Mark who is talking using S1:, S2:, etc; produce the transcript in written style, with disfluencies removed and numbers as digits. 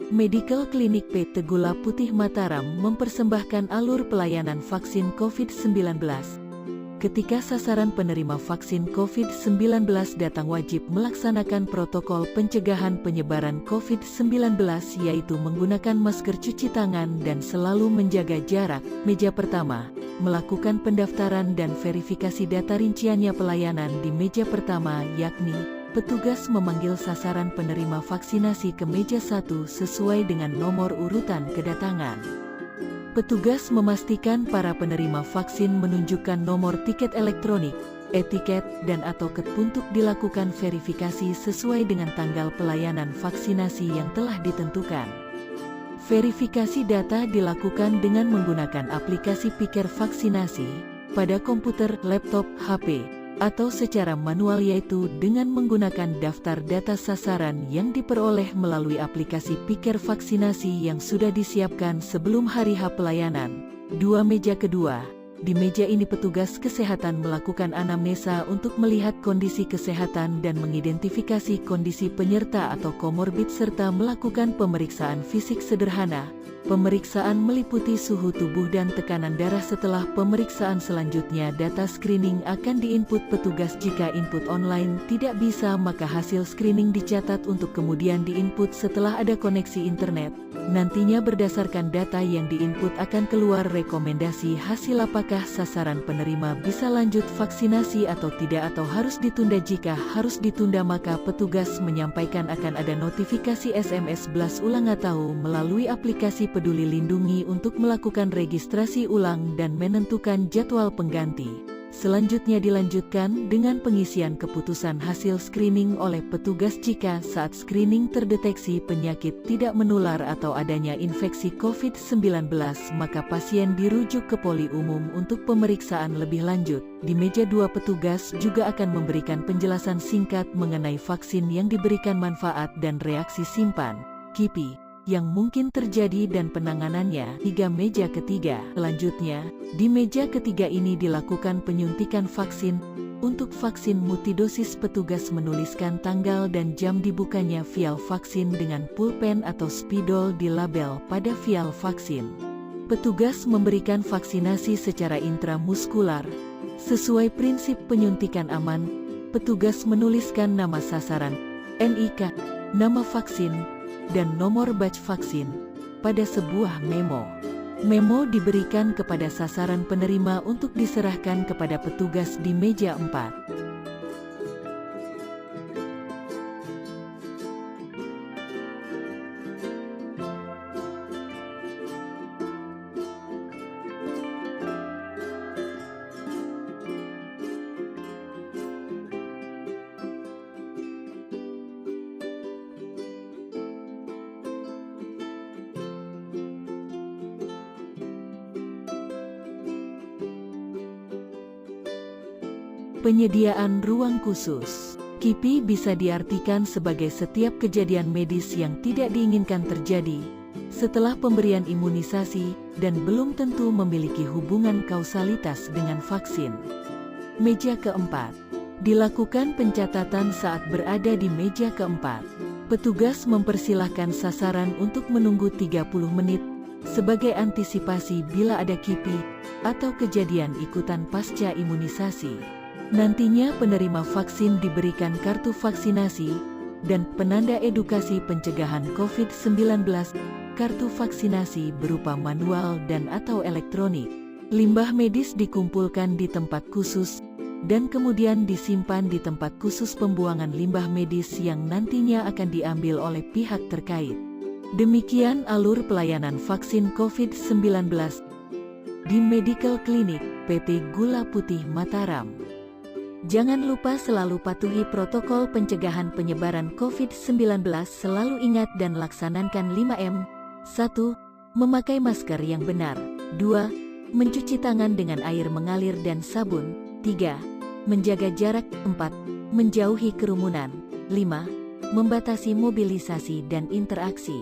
S1: Medical Clinic PT Gula Putih Mataram mempersembahkan alur pelayanan vaksin COVID-19. Ketika sasaran penerima vaksin COVID-19 datang wajib melaksanakan protokol pencegahan penyebaran COVID-19 yaitu menggunakan masker cuci tangan dan selalu menjaga jarak. Meja pertama, melakukan pendaftaran dan verifikasi data rinciannya pelayanan di meja pertama yakni petugas memanggil sasaran penerima vaksinasi ke meja 1 sesuai dengan nomor urutan kedatangan. Petugas memastikan para penerima vaksin menunjukkan nomor tiket elektronik, etiket, dan atau KET untuk dilakukan verifikasi sesuai dengan tanggal pelayanan vaksinasi yang telah ditentukan. Verifikasi data dilakukan dengan menggunakan aplikasi Pikir Vaksinasi pada komputer, laptop, HP, atau secara manual yaitu dengan menggunakan daftar data sasaran yang diperoleh melalui aplikasi Pikir Vaksinasi yang sudah disiapkan sebelum hari H pelayanan. 2 meja kedua. Di meja ini petugas kesehatan melakukan anamnesa untuk melihat kondisi kesehatan dan mengidentifikasi kondisi penyerta atau komorbid serta melakukan pemeriksaan fisik sederhana. Pemeriksaan meliputi suhu tubuh dan tekanan darah. Setelah pemeriksaan selanjutnya data screening akan diinput petugas. Jika input online tidak bisa maka hasil screening dicatat untuk kemudian diinput setelah ada koneksi internet. Nantinya berdasarkan data yang diinput akan keluar rekomendasi hasil apakah sasaran penerima bisa lanjut vaksinasi atau tidak atau harus ditunda. Jika harus ditunda maka petugas menyampaikan akan ada notifikasi SMS blast ulang atau melalui aplikasi Peduli Lindungi untuk melakukan registrasi ulang dan menentukan jadwal pengganti. Selanjutnya dilanjutkan dengan pengisian keputusan hasil screening oleh petugas. Jika saat screening terdeteksi penyakit tidak menular atau adanya infeksi COVID-19 maka pasien dirujuk ke poli umum untuk pemeriksaan lebih lanjut. Di meja 2 petugas juga akan memberikan penjelasan singkat mengenai vaksin yang diberikan, manfaat dan reaksi simpan (KIPI) yang mungkin terjadi dan penanganannya. 3 meja ketiga. Selanjutnya, di meja ketiga ini dilakukan penyuntikan vaksin. Untuk vaksin multidosis petugas menuliskan tanggal dan jam dibukanya vial vaksin dengan pulpen atau spidol di label pada vial vaksin. Petugas memberikan vaksinasi secara intramuskular. Sesuai prinsip penyuntikan aman, petugas menuliskan nama sasaran, NIK, nama vaksin, dan nomor batch vaksin pada sebuah memo. Memo diberikan kepada sasaran penerima untuk diserahkan kepada petugas di meja 4. Penyediaan ruang khusus. KIPI bisa diartikan sebagai setiap kejadian medis yang tidak diinginkan terjadi setelah pemberian imunisasi dan belum tentu memiliki hubungan kausalitas dengan vaksin. Meja keempat. Dilakukan pencatatan saat berada di meja keempat. Petugas mempersilahkan sasaran untuk menunggu 30 menit sebagai antisipasi bila ada KIPI atau kejadian ikutan pasca imunisasi. Nantinya penerima vaksin diberikan kartu vaksinasi dan penanda edukasi pencegahan COVID-19. Kartu vaksinasi berupa manual dan atau elektronik. Limbah medis dikumpulkan di tempat khusus dan kemudian disimpan di tempat khusus pembuangan limbah medis yang nantinya akan diambil oleh pihak terkait. Demikian alur pelayanan vaksin COVID-19 di Medical Clinic PT Gula Putih Mataram. Jangan lupa selalu patuhi protokol pencegahan penyebaran COVID-19. Selalu ingat dan laksanakan 5M. 1. Memakai masker yang benar. 2. Mencuci tangan dengan air mengalir dan sabun. 3. Menjaga jarak. 4. Menjauhi kerumunan. 5. Membatasi mobilisasi dan interaksi.